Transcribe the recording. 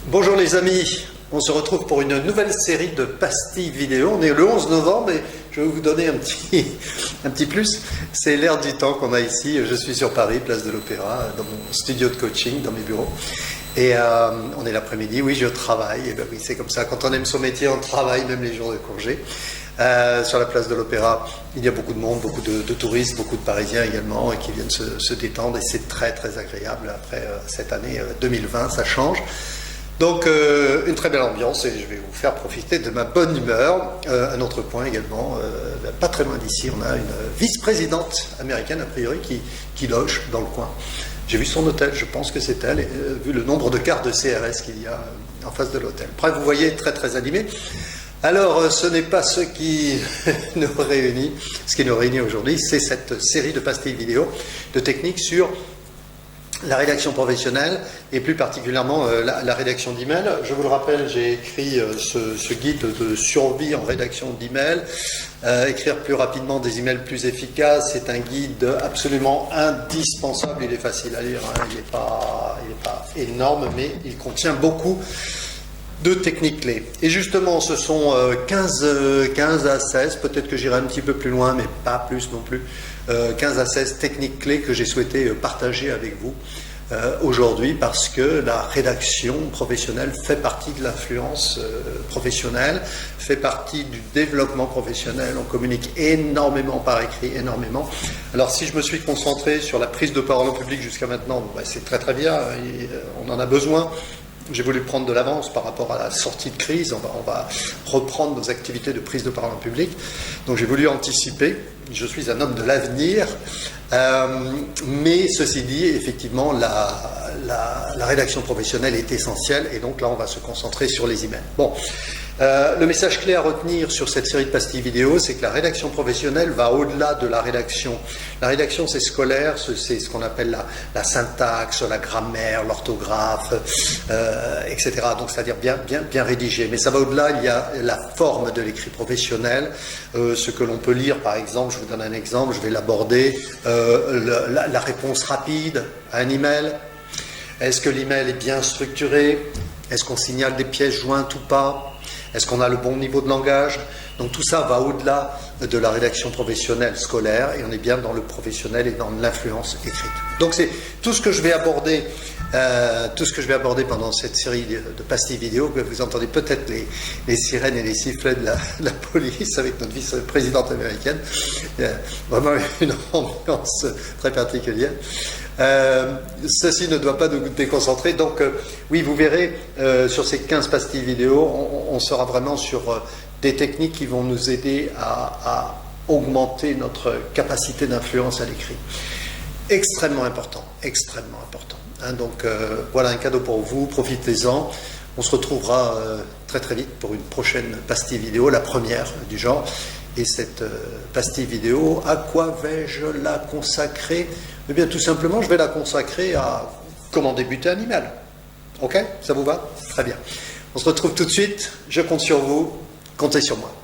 Bonjour les amis, on se retrouve pour une nouvelle série de pastilles vidéo. On est le 11 novembre et je vais vous donner un petit plus. C'est l'air du temps qu'on a ici. Je suis sur Paris, place de l'Opéra, dans mon studio de coaching, dans mes bureaux. Et on est l'après-midi, oui je travaille, et ben oui c'est comme ça, quand on aime son métier on travaille même les jours de congé. Sur la place de l'Opéra, il y a beaucoup de monde, beaucoup de touristes, beaucoup de Parisiens également et qui viennent se détendre et c'est très très agréable après cette année 2020, ça change. Donc une très belle ambiance et je vais vous faire profiter de ma bonne humeur. Un autre point également, pas très loin d'ici, on a une vice-présidente américaine a priori qui loge dans le coin. J'ai vu son hôtel, je pense que c'est elle, et, vu le nombre de cartes de CRS qu'il y a en face de l'hôtel. Bref, vous voyez, très très animé. Alors, ce n'est pas ce qui nous réunit. Ce qui nous réunit aujourd'hui, c'est cette série de pastilles vidéo, de techniques sur la rédaction professionnelle et plus particulièrement la rédaction d'email. Je vous le rappelle, j'ai écrit ce guide de survie en rédaction d'email. Écrire plus rapidement des emails plus efficaces, c'est un guide absolument indispensable. Il est facile à lire, hein. Il n'est pas énorme, mais il contient beaucoup de techniques clés. Et justement, ce sont 15 à 16, peut-être que j'irai un petit peu plus loin, mais pas plus non plus, 15 à 16 techniques clés que j'ai souhaité partager avec vous aujourd'hui, parce que la rédaction professionnelle fait partie de l'influence professionnelle, fait partie du développement professionnel. On communique énormément par écrit, énormément. Alors si je me suis concentré sur la prise de parole en public jusqu'à maintenant, bon, c'est très très bien, on en a besoin. J'ai voulu prendre de l'avance par rapport à la sortie de crise. On va reprendre nos activités de prise de parole en public. Donc j'ai voulu anticiper. Je suis un homme de l'avenir. Mais ceci dit, effectivement, la rédaction professionnelle est essentielle. Et donc là, on va se concentrer sur les emails. Bon. Le message clé à retenir sur cette série de pastilles vidéo, c'est que la rédaction professionnelle va au-delà de la rédaction. La rédaction, c'est scolaire, c'est ce qu'on appelle la syntaxe, la grammaire, l'orthographe, etc. Donc, c'est-à-dire bien rédigé. Mais ça va au-delà, il y a la forme de l'écrit professionnel, ce que l'on peut lire, par exemple, je vous donne un exemple, je vais l'aborder, la réponse rapide à un email. Est-ce que l'email est bien structuré? Est-ce qu'on signale des pièces jointes ou pas? Est-ce qu'on a le bon niveau de langage? Donc tout ça va au-delà de la rédaction professionnelle scolaire et on est bien dans le professionnel et dans l'influence écrite. Donc c'est tout ce que je vais aborder, pendant cette série de pastilles vidéo. Vous entendez peut-être les sirènes et les sifflets de la police avec notre vice-présidente américaine. Il y a vraiment une ambiance très particulière. Ceci ne doit pas nous déconcentrer. Donc oui, vous verrez sur ces 15 pastilles vidéo, on sera vraiment sur des techniques qui vont nous aider à augmenter notre capacité d'influence à l'écrit. Extrêmement important, extrêmement important. Hein, donc voilà un cadeau pour vous, profitez-en. On se retrouvera très très vite pour une prochaine pastille vidéo, la première du genre. Et cette pastille vidéo, à quoi vais-je la consacrer? Eh bien tout simplement, je vais la consacrer à comment débuter un email. Ok? Ça vous va? Très bien. On se retrouve tout de suite, je compte sur vous, comptez sur moi.